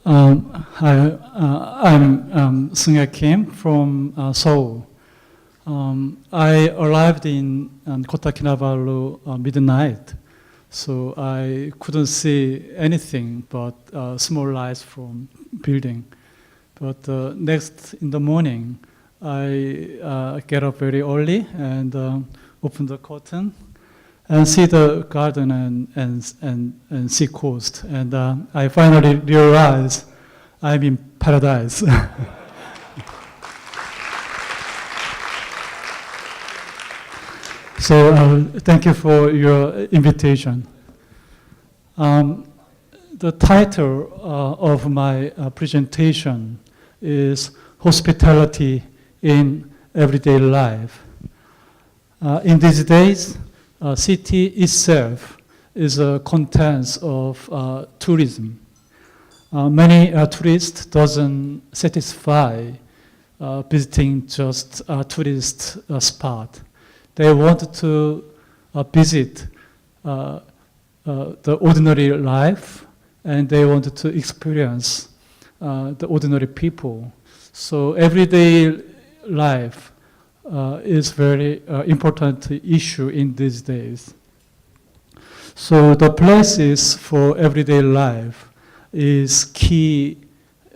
Hi, I'm Seung Kim from Seoul. I arrived in Kota Kinabalu midnight, so I couldn't see anything but small lights from building. But next in the morning, I get up very early and open the curtain and see the garden and see coast. And I finally realized I'm in paradise. So thank you for your invitation. The title of my presentation is Hospitality in Everyday Life. In these days, city itself is a contents of tourism. Many tourists doesn't satisfy visiting just a tourist spot. They want to visit the ordinary life, and they want to experience the ordinary people. So everyday life is very important issue in these days. So the places for everyday life is key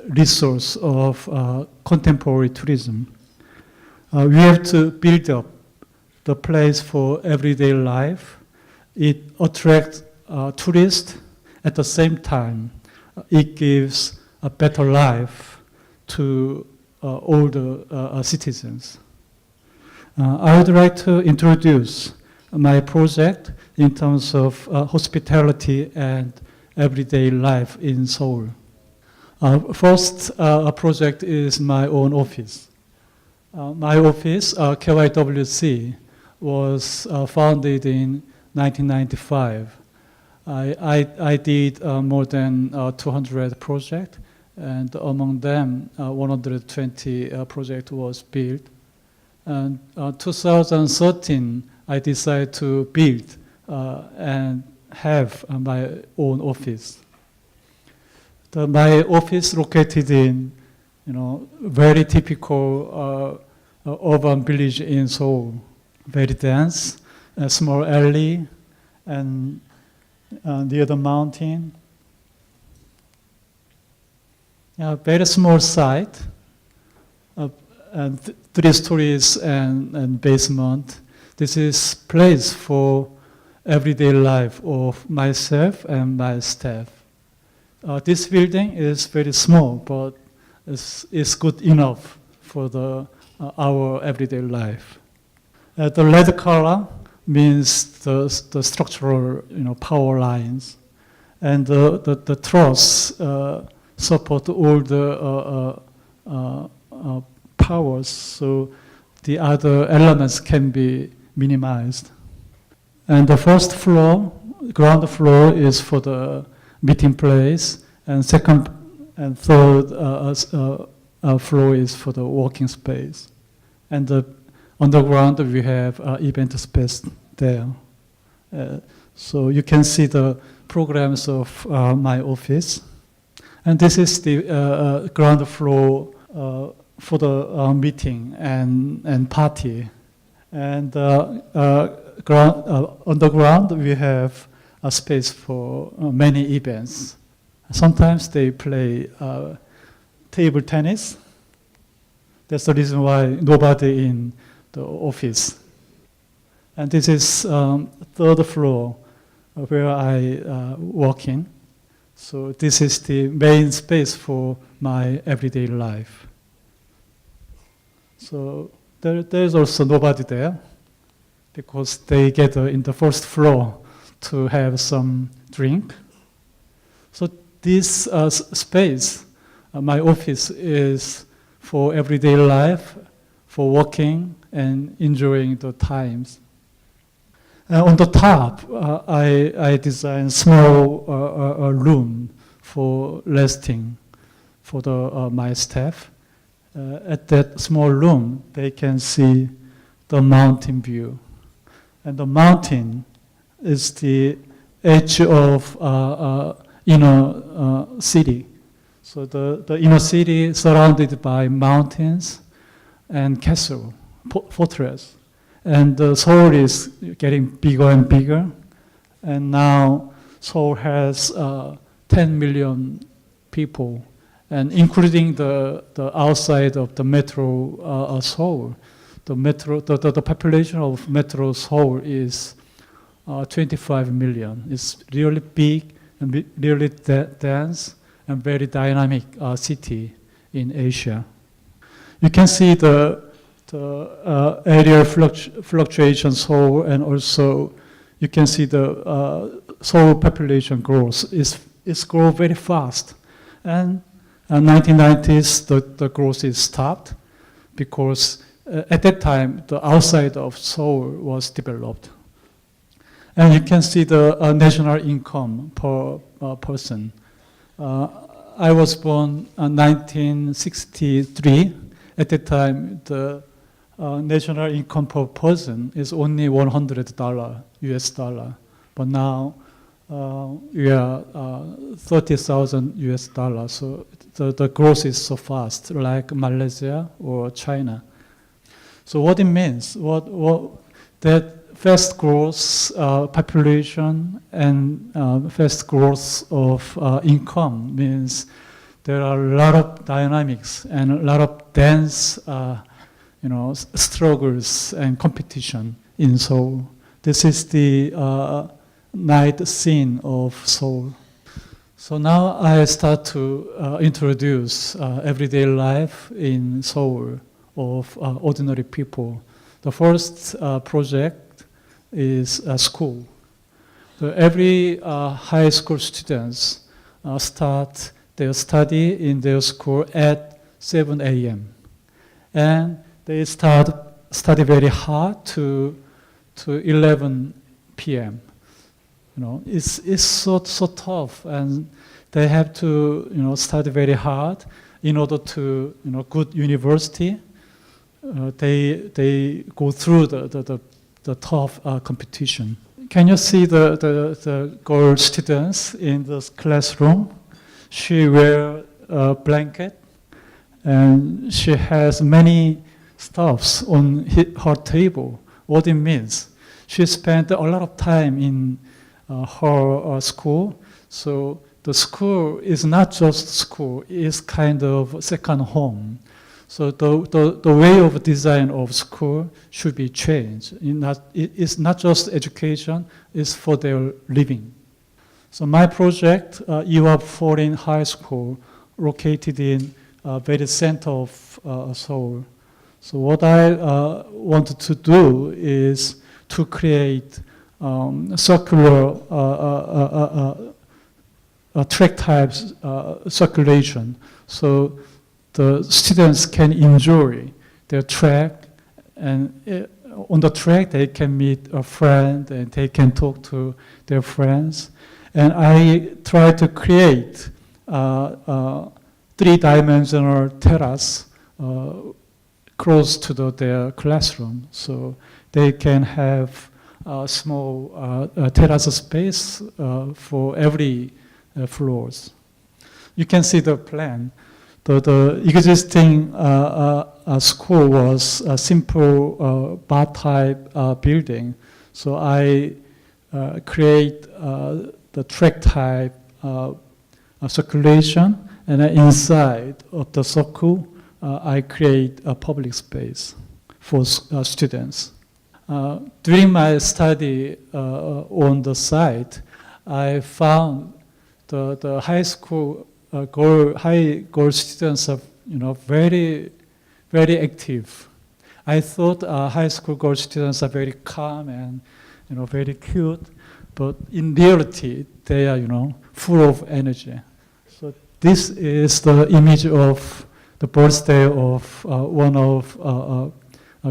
resource of contemporary tourism. We have to build up the place for everyday life. It attracts tourists. At the same time, it gives a better life to all the citizens. I would like to introduce my project in terms of hospitality and everyday life in Seoul. First project is my own office. My office, KYWC, was founded in 1995. I did more than 200 projects, and among them, 120 projects was built. And 2013, I decided to build and have my own office. My office located in, very typical urban village in Seoul, very dense, a small alley, and near the mountain. Very small site, and 3 stories and basement. This is place for everyday life of myself and my staff. This building is very small, but it's good enough for our everyday life. The red color means the structural power lines, and the truss support all the powers, so the other elements can be minimized. And the first floor, ground floor, is for the meeting place, and second and third floor is for the working space. And underground we have event space there. So you can see the programs of my office. And this is the ground floor for the meeting and party. And underground we have a space for many events. Sometimes they play table tennis. That's the reason why nobody in the office. And this is third floor where I work in. So this is the main space for my everyday life. So there's also nobody there because they gather in the first floor to have some drink. So this space, my office, is for everyday life, for working and enjoying the times. On the top, I designed small room for resting for my staff. At that small room, they can see the mountain view. And the mountain is the edge of inner city. So the inner city surrounded by mountains and castle, fortress. And Seoul is getting bigger and bigger. And now Seoul has 10 million people, and including the outside of the metro Seoul. The population of metro Seoul is 25 million. It's really big and really dense and very dynamic city in Asia. You can see the area fluctuation Seoul, and also you can see the Seoul population growth is grow very fast. And in 1990s, the growth is stopped because at that time, the outside of Seoul was developed. And you can see the national income per person. I was born in 1963. At that time, the national income per person is only $100 US dollar. But now we are 30,000 US dollars. So the growth is so fast, like Malaysia or China. So what it means, that fast growth population and fast growth of income means there are a lot of dynamics and a lot of dense struggles and competition in Seoul. This is the night scene of Seoul. So now I start to introduce everyday life in Seoul of ordinary people. The first project is a school. So every high school students start their study in their school at 7 a.m. And they study very hard to 11 p.m. It's so tough, and they have to study very hard in order to good university. They go through the tough competition. Can you see the girl students in this classroom? She wears a blanket, and she has many stuffs on her table. What it means? She spent a lot of time in her school. So the school is not just school; it's kind of second home. So the way of design of school should be changed. It's not just education; it's for their living. So my project, Iwap Foreign High School, located in very center of Seoul. So what I wanted to do is to create circular track types circulation. So the students can enjoy their track, and on the track they can meet a friend and they can talk to their friends. And I try to create three-dimensional terrace close to their classroom, so they can have a small terrace space for every floors. You can see the plan. The existing school was a simple bar-type building. So I create the track-type circulation, and then inside of the circle, I create a public space for students. During my study on the site, I found the high school high girl students are very active. I thought high school girl students are very calm and very cute, but in reality they are full of energy. So this is the image of the birthday of one of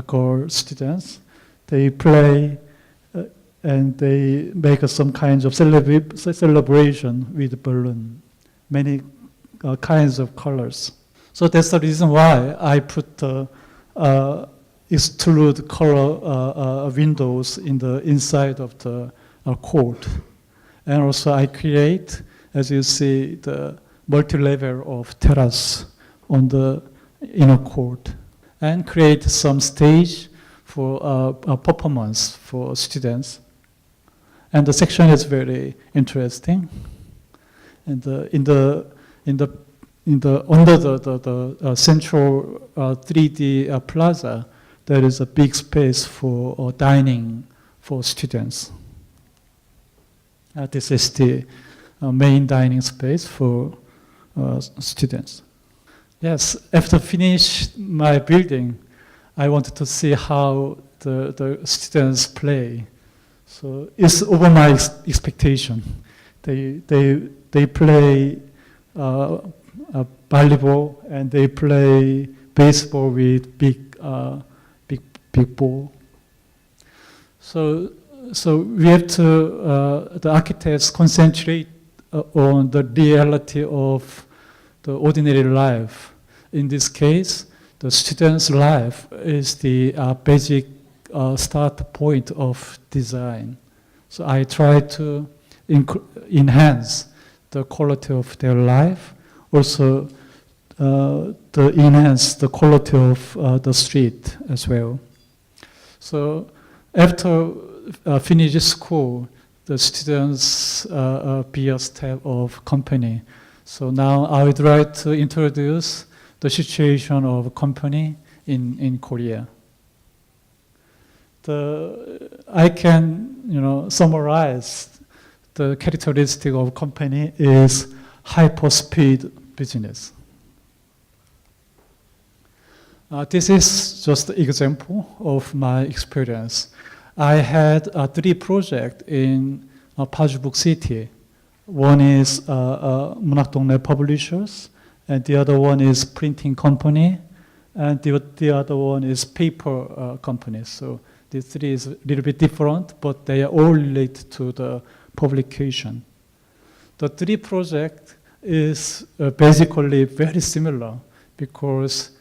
girl students. They play and they make some kinds of celebration with balloon, many kinds of colors. So that's the reason why I put the extrude color windows in the inside of the court. And also I create, as you see, the multi-level of terrace on the inner court and create some stage for a performance for students. And the section is very interesting. And under the central 3D plaza, there is a big space for dining for students. This is the main dining space for students. Yes, after finish my building, I wanted to see how the students play. So it's over my expectation. They play volleyball and they play baseball with big ball. So we have to the architects concentrate on the reality of the ordinary life. In this case, the student's life is the basic start point of design. So I try to enhance the quality of their life, also enhance the quality of the street as well. So after finish school, the students be a step of company. So now I would like to introduce the situation of company in Korea. I can summarize the characteristic of company is hyper-speed business. This is just an example of my experience. I had 3 projects in Pajubuk City. One is 문학동네 Publishers, and the other one is printing company, and the other one is paper company. So the 3 is a little bit different, but they are all related to the publication. The 3 project is basically very similar because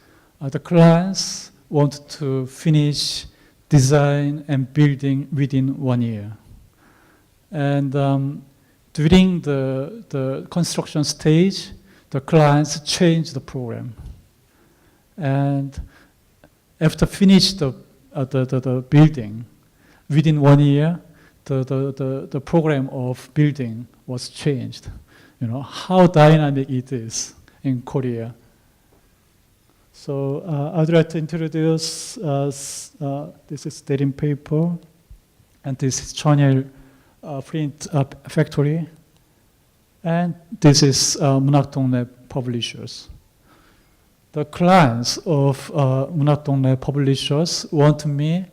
the clients want to finish design and building within 1 year. And during the construction stage, the clients change the program. And after finish the building, within 1 year, the program of building was changed. How dynamic it is in Korea. So I'd like to introduce, this is Darin Paper, and this is Chonil Print Factory, and this is 문학동네 Publishers. The clients of 문학동네 Publishers want me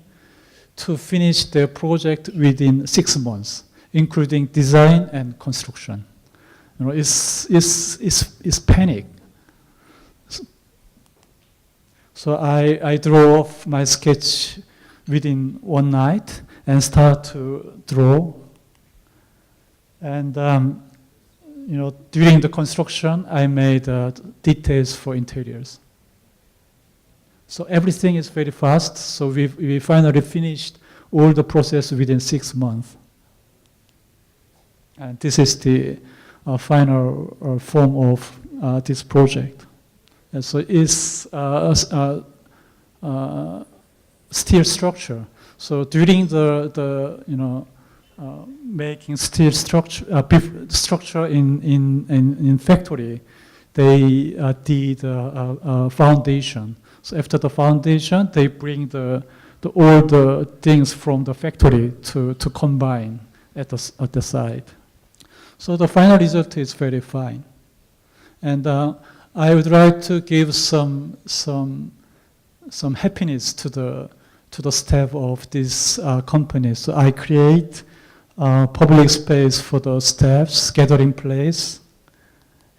to finish their project within 6 months, including design and construction. It's panic. So I draw off my sketch within one night and start to draw. And during the construction, I made details for interiors. So everything is very fast. So we finally finished all the process within 6 months. And this is the final form of this project. And so it's steel structure. So during the making steel structure in factory, they did foundation. So after the foundation, they bring all the things from the factory to combine at the site. So the final result is very fine. And I would like to give some happiness to the staff of this company. So I create public space for the staffs, gathering place.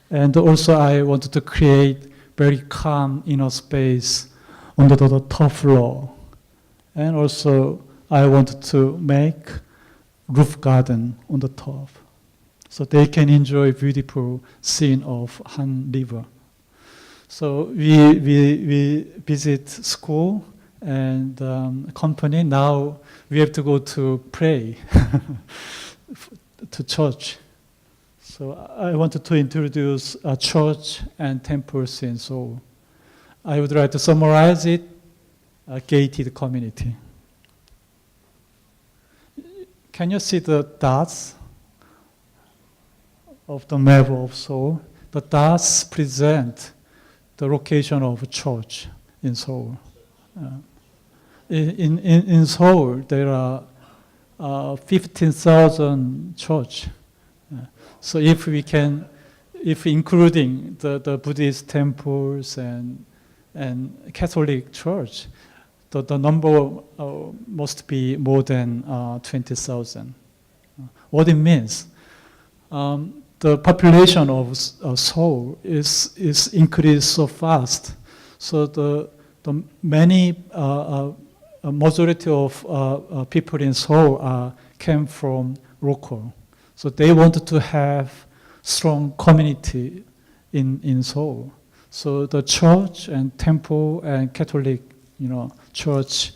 And also I wanted to create very calm inner space on the top floor. And also I wanted to make roof garden on the top, so they can enjoy beautiful scene of Han River. So we visit school and company. Now we have to go to pray to church. So I wanted to introduce church and temples in Seoul. I would like to summarize it, a gated community. Can you see the dots of the map of Seoul? The dots present the location of church in Seoul. In Seoul, there are 15,000 church. So if including the Buddhist temples and Catholic church, the number must be more than 20,000. What it means, the population of Seoul is increased so fast. So the many majority of people in Seoul came from local. So they wanted to have strong community in Seoul. So the church and temple and Catholic, church,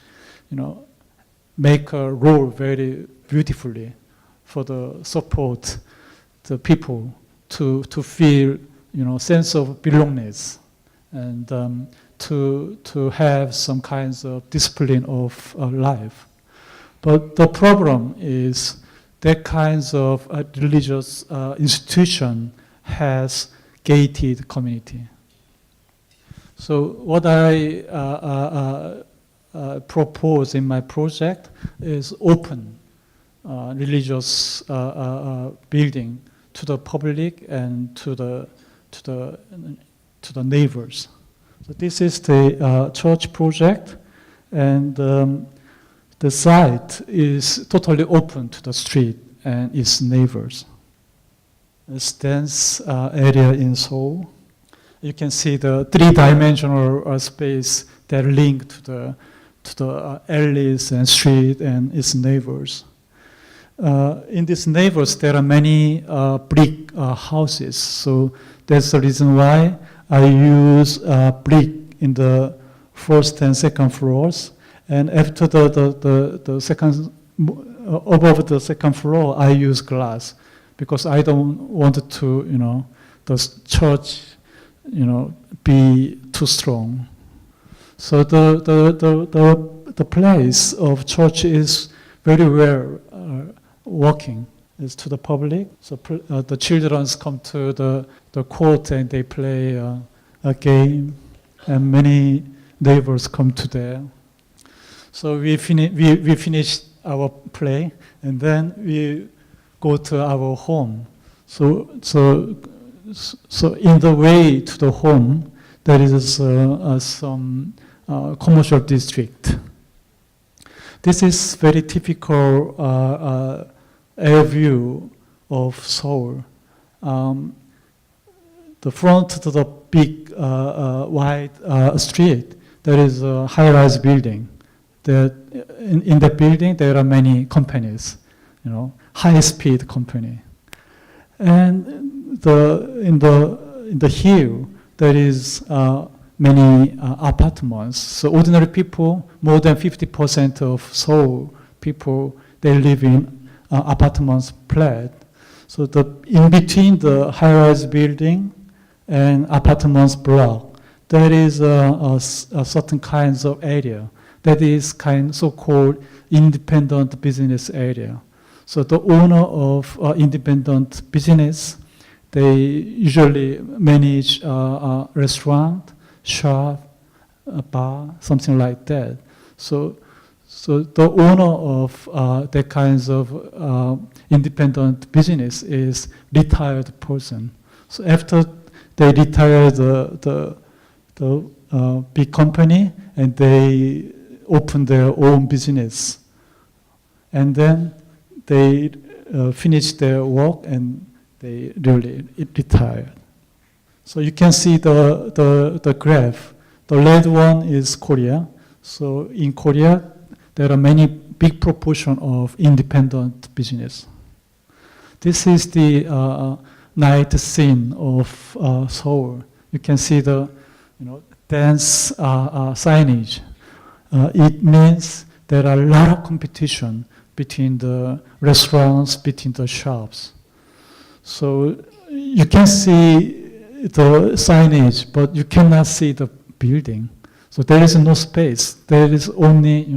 make a role very beautifully for the support the people to feel, sense of belongingness and to have some kinds of discipline of life. But the problem is that kinds of religious institution has gated community. So what I propose in my project is open religious building to the public and to the neighbors. So this is the church project, and the site is totally open to the street and its neighbors. This dense area in Seoul. You can see the three-dimensional space that link to the alleys and street and its neighbors. In these neighbors, there are many brick houses. So that's the reason why I use brick in the first and second floors. And after the second, above the second floor, I use glass because I don't want to, the church, be too strong. So the place of church is very well working. It's to the public. So the children come to the court and they play a game, and many neighbors come to there. So we finish our play, and then we go to our home. So in the way to the home, there is some commercial district. This is very typical air view of Seoul. The front to the big wide street, there is a high-rise building. In that building, there are many companies, high-speed company. And in the hill, there is many apartments. So ordinary people, more than 50% of Seoul people, they live in apartments flat. So in between the high-rise building and apartments block, there is a certain kinds of area that is so-called independent business area. So the owner of independent business, they usually manage a restaurant, shop, a bar, something like that. So the owner of that kinds of independent business is retired person. So after they retire the big company, and they open their own business, and then they finish their work and they really retire. So you can see the graph. The red one is Korea. So in Korea, there are many big proportion of independent business. This is the night scene of Seoul. You can see the dense signage. It means there are a lot of competition between the restaurants, between the shops. So you can see the signage, but you cannot see the building. So there is no space. There is only,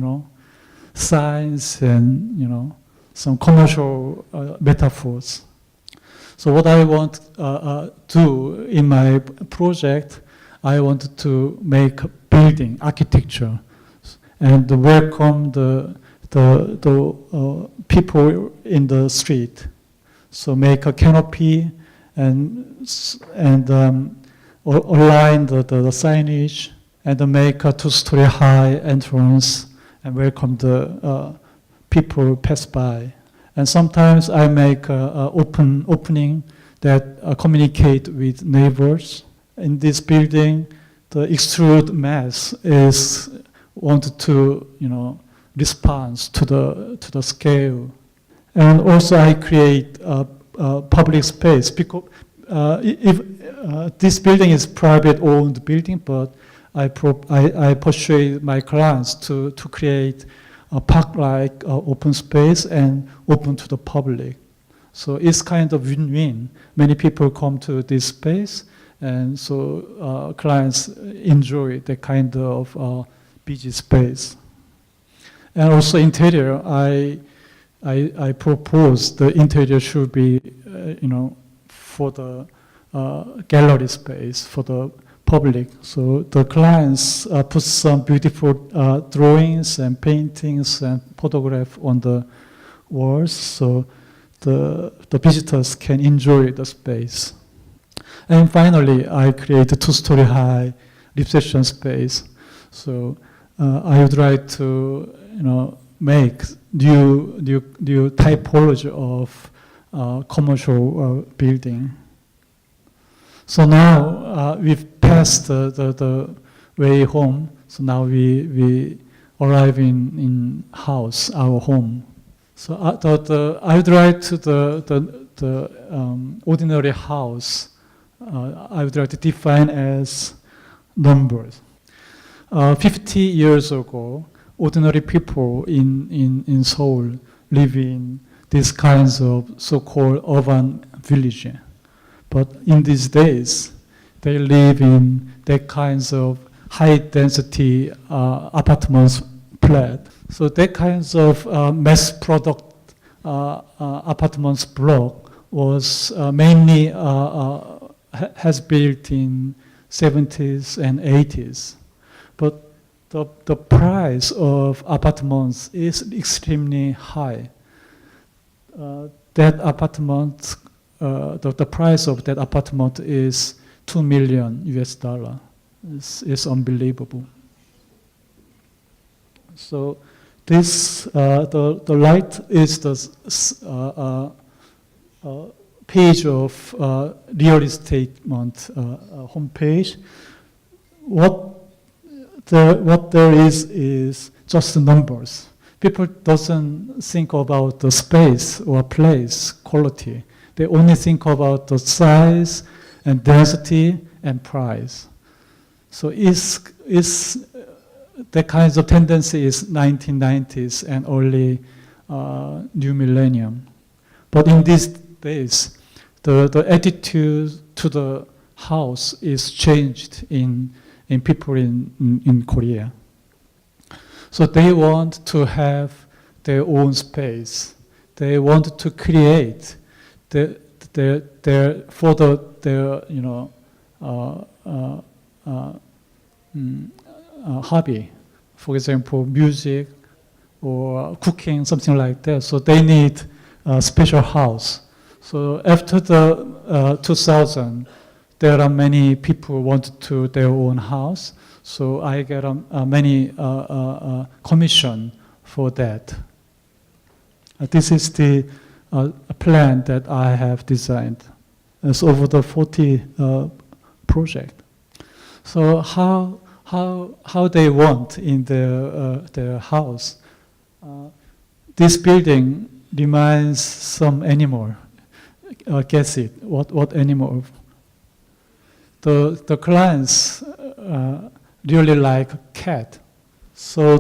signs and, some commercial metaphors. So what I want to do in my project, I want to make building architecture and welcome the people in the street. So make a canopy and align the signage and make a two-story high entrance and welcome the people pass by. And sometimes I make an opening that communicate with neighbors. In this building, the extrude mass is wanted to, respond to the scale. And also I create a public space because if this building is private-owned building, but I persuade my clients to create a park-like open space and open to the public. So it's kind of win-win. Many people come to this space, and so clients enjoy the kind of busy space. And also interior, I propose the interior should be, for the gallery space, for the public. So the clients put some beautiful drawings and paintings and photographs on the walls, so the visitors can enjoy the space. And finally, I create a two-story high reception space. So I would like to, make new typology of commercial building. So now we've passed the way home. So now we arrive in house, our home. So I would like to the ordinary house. I would like to define as numbers. 50 years ago, ordinary people in Seoul live in these kinds of so-called urban village. But in these days, they live in that kinds of high-density apartments flat. So that kinds of mass product apartments block was mainly has built in 70s and 80s. But the price of apartments is extremely high. That apartment, the price of that apartment is $2 million US dollar. It's unbelievable. So this the right is the page of real estate homepage. What there is just the numbers. People doesn't think about the space or place quality. They only think about the size and density and price. So that kinds of tendency is 1990s and early new millennium. But in these days, the attitude to the house is changed in people in Korea. So they want to have their own space. They want to create their hobby. For example, music or cooking, something like that. So they need a special house. So after the 2000, there are many people want to their own house. So I get many commission for that. This is the plan that I have designed. It's over the 40 project. So how they want in their house. This building reminds some animal. Guess it. What animal? The clients really like cat. So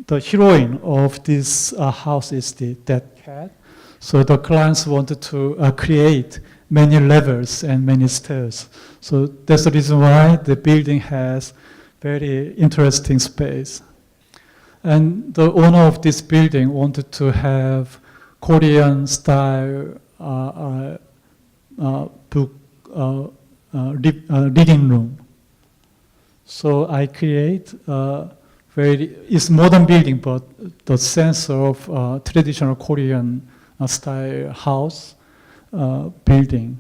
the heroine of this house is that cat. So the clients wanted to create many levels and many stairs. So that's the reason why the building has very interesting space. And the owner of this building wanted to have Korean style book reading room. So I create it's modern building, but the sense of traditional Korean style house building,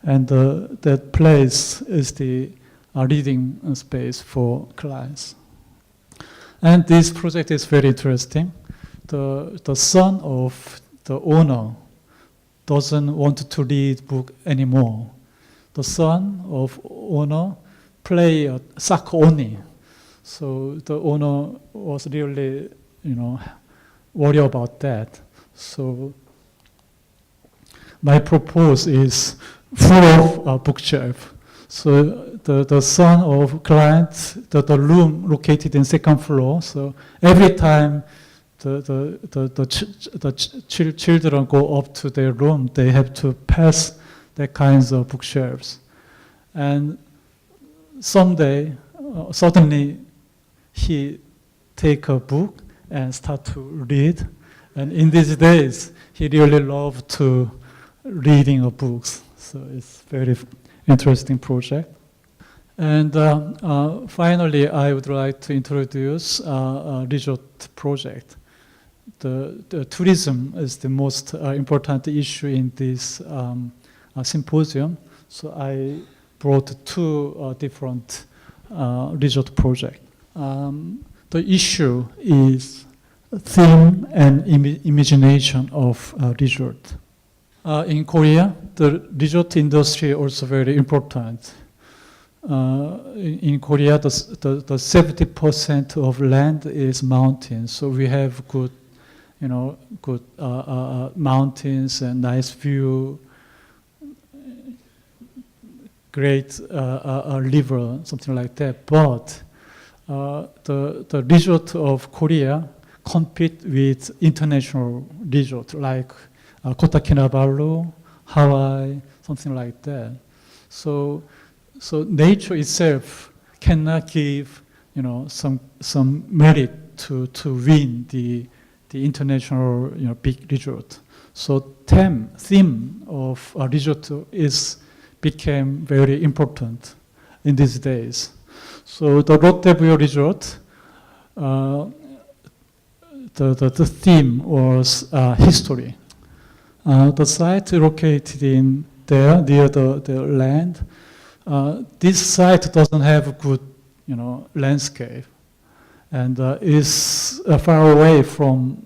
and that place is the reading space for clients. And this project is very interesting. The son of the owner doesn't want to read book anymore. The son of owner play soccer only. So the owner was really, worried about that. So my proposal is full of bookshelf. So the son of client, the room located in second floor. So every time the children go up to their room, they have to pass that kinds of bookshelves. And someday, suddenly, he take a book and start to read. And in these days, he really loved to reading books. So it's very interesting project. And finally, I would like to introduce a resort project. The tourism is the most important issue in this symposium. So I brought two different resort projects. The issue is theme and imagination of resort. In Korea, the resort industry is also very important. In Korea, the 70% of land is mountains, so we have good mountains and nice view, great river, something like that. But the resort of Korea compete with international resort like Kota Kinabalu, Hawaii, something like that. So nature itself cannot give some merit to win the international big resort. So theme of a resort became very important in these days. So the Rotterdam Resort, the theme was history. The site located in there near the land. This site doesn't have a good, landscape, and is far away from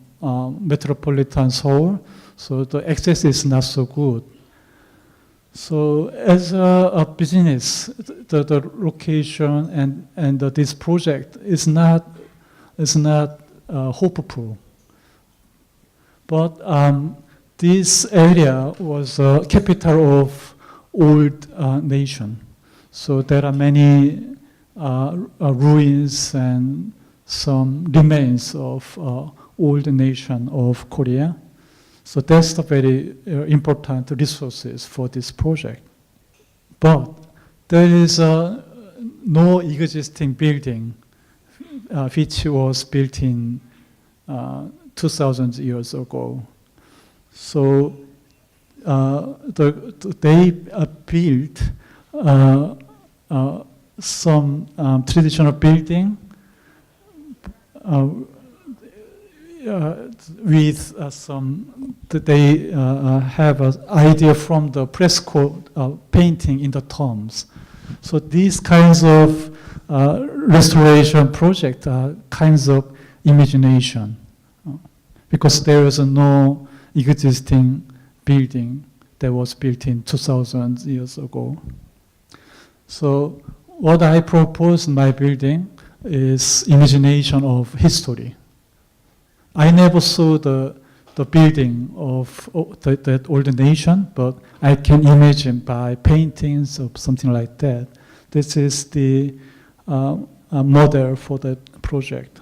metropolitan Seoul, so the access is not so good. So as a business, the location and this project is not hopeful. But this area was a capital of old nation. So there are many ruins and some remains of old nation of Korea. So that's the very important resources for this project. But there is no existing building which was built in 2,000 years ago. So they built some traditional building with they have an idea from the fresco painting in the tombs. So these kinds of restoration projects are kinds of imagination, because there is no existing building that was built in 2,000 years ago. So what I propose in my building is imagination of history. I never saw the building of that old nation, but I can imagine by paintings or something like that. This is the model for that project.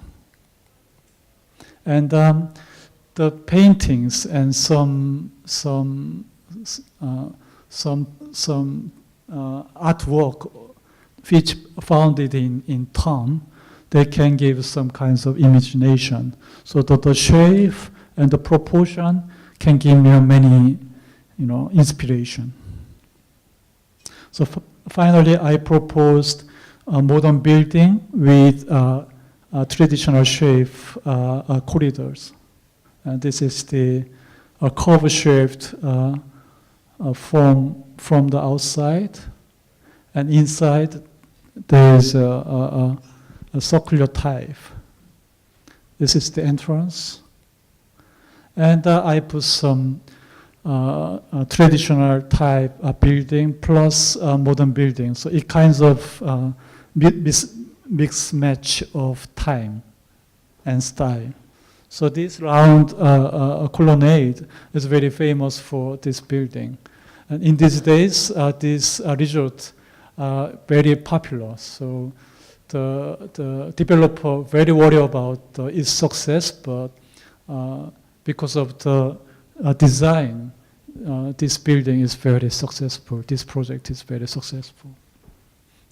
And the paintings and some artwork which founded in town, they can give some kinds of imagination. So that the shape and the proportion can give me many, inspiration. So finally, I proposed a modern building with traditional shape corridors. And this is the curve-shaped form from the outside, and inside there is a circular type. This is the entrance, and I put some traditional type building plus modern building. So it kinds of mix match of time and style. So this round colonnade is very famous for this building. And in these days, this resort very popular. So the developer very worried about its success, but because of the design, this building is very successful. This project is very successful.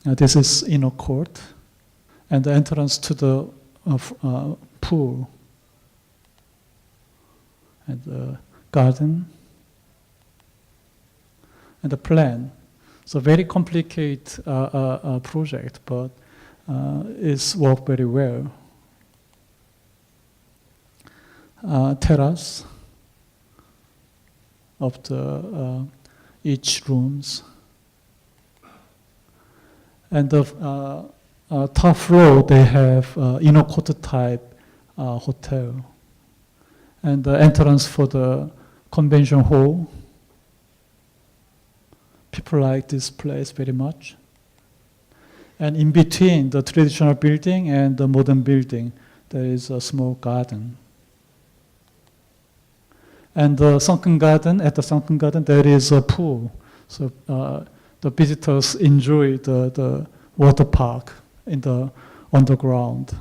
This is inner court, and the entrance to the pool, and the garden, and the plan. So very complicated project, but it's worked very well. Terrace of the each rooms, and the top floor they have inner court type hotel, and the entrance for the convention hall. People like this place very much. And in between the traditional building and the modern building, there is a small garden. And the sunken garden, at the sunken garden, there is a pool. So the visitors enjoy the water park in the underground.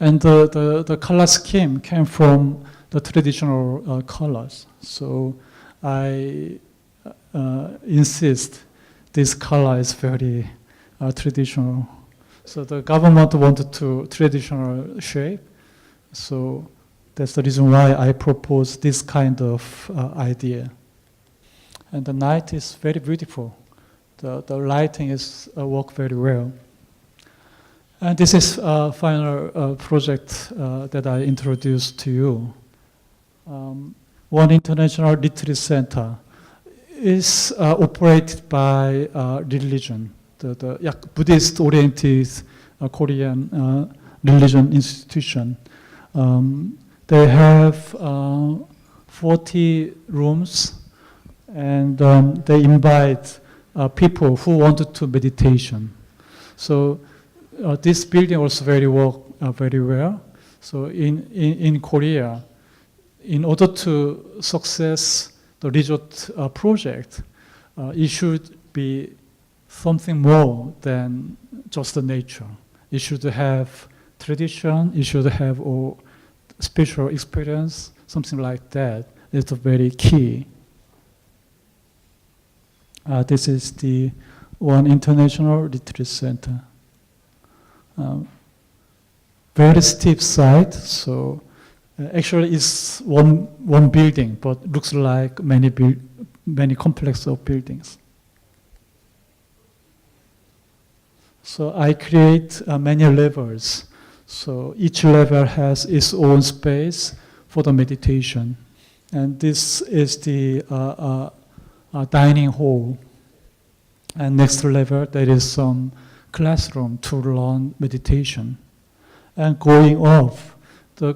And the color scheme came from the traditional colors. So I insist this color is very traditional. So the government wanted to traditional shape. So that's the reason why I proposed this kind of idea. And the night is very beautiful. The lighting is work very well. And this is a final project that I introduced to you. One international retreat center is operated by religion, the Buddhist-oriented Korean religion institution. They have 40 rooms, and they invite people who wanted to meditation. So this building also work very well. So in Korea, in order to success the resort project, it should be something more than just the nature. It should have tradition, it should have a spiritual experience, something like that. It's very key. This is the one international retreat center. Very steep side, so actually it's one building, but looks like many complex of buildings. So I create many levels. So each level has its own space for the meditation. And this is the dining hall. And next level, there is some classroom to learn meditation. And going up, the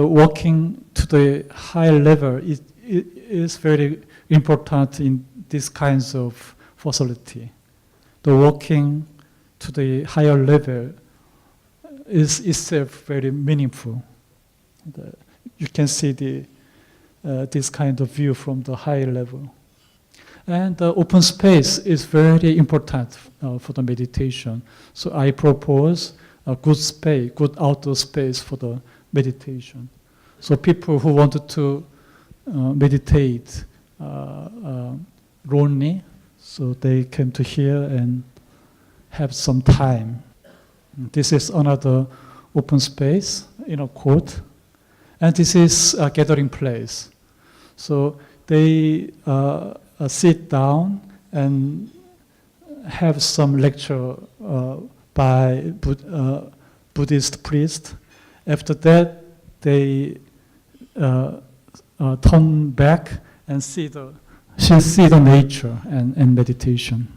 walking to the higher level is very important in these kinds of facility. The walking to the higher level is itself very meaningful. You can see this kind of view from the higher level. And the open space is very important for the meditation. So I propose a good space, good outdoor space for the meditation. So people who wanted to meditate lonely, so they came to here and have some time. This is another open space in a court, and this is a gathering place. So they sit down and have some lecture by Buddhist priest. After that, they turn back and see the nature and meditation.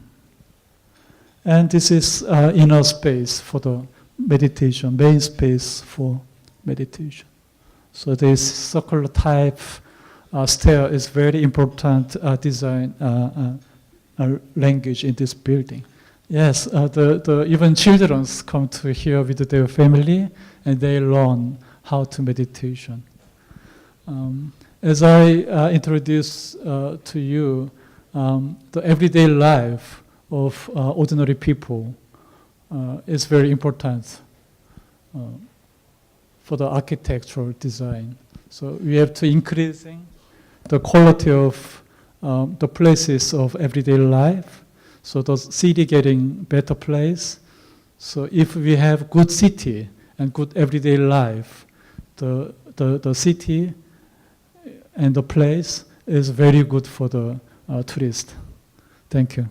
And this is inner space for the meditation, main space for meditation. So this circular type stair is very important design language in this building. Yes, even children come to here with their family and they learn how to meditation. As I introduce to you, the everyday life of ordinary people is very important for the architectural design. So we have to increasing the quality of the places of everyday life. So the city getting better place. So if we have good city and good everyday life, the city and the place is very good for the tourist. Thank you.